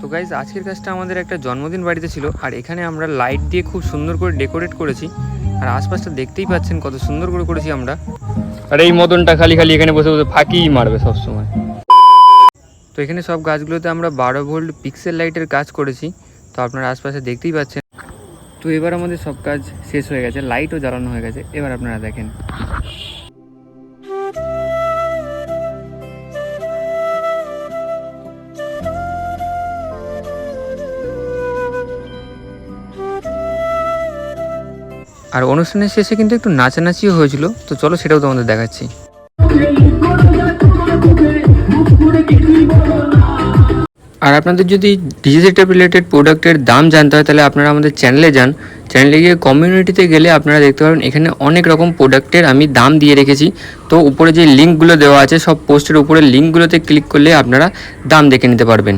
তো গাইজ আজকের কাজটা আমাদের একটা জন্মদিন বাড়িতে ছিল, আর এখানে আমরা লাইট দিয়ে খুব সুন্দর করে ডেকোরেট করেছি। আর আশপাশটা দেখতেই পাচ্ছেন কত সুন্দর করে করেছি আমরা। আর এই মদনটা খালি খালি এখানে বসে বসে ফাঁকিই মারবে সবসময়। তো এখানে সব গাছগুলোতে আমরা 12 ভোল্ট পিক্সেল লাইটের কাজ করেছি, তো আপনারা আশপাশে দেখতেই পাচ্ছেন। তো এবার আমাদের সব কাজ শেষ হয়ে গেছে, লাইটও জ্বালানো হয়ে গেছে। এবার আপনারা দেখেন। আর অনুষ্ঠানের শেষে কিন্তু একটু নাচানাচিও হয়েছিল, তো চলো সেটাও তোমাদের দেখাচ্ছি। আর আপনাদের যদি ডিজে সেটআপ রিলেটেড প্রোডাক্টের দাম জানতে হয় তাহলে আপনারা আমাদের চ্যানেলে যান। চ্যানেলে গিয়ে কমিউনিটিতে গেলে আপনারা দেখতে পাবেন এখানে অনেক রকম প্রোডাক্টের আমি দাম দিয়ে রেখেছি। তো উপরে যে লিঙ্কগুলো দেওয়া আছে, সব পোস্টের উপরে লিঙ্কগুলোতে ক্লিক করলে আপনারা দাম দেখে নিতে পারবেন।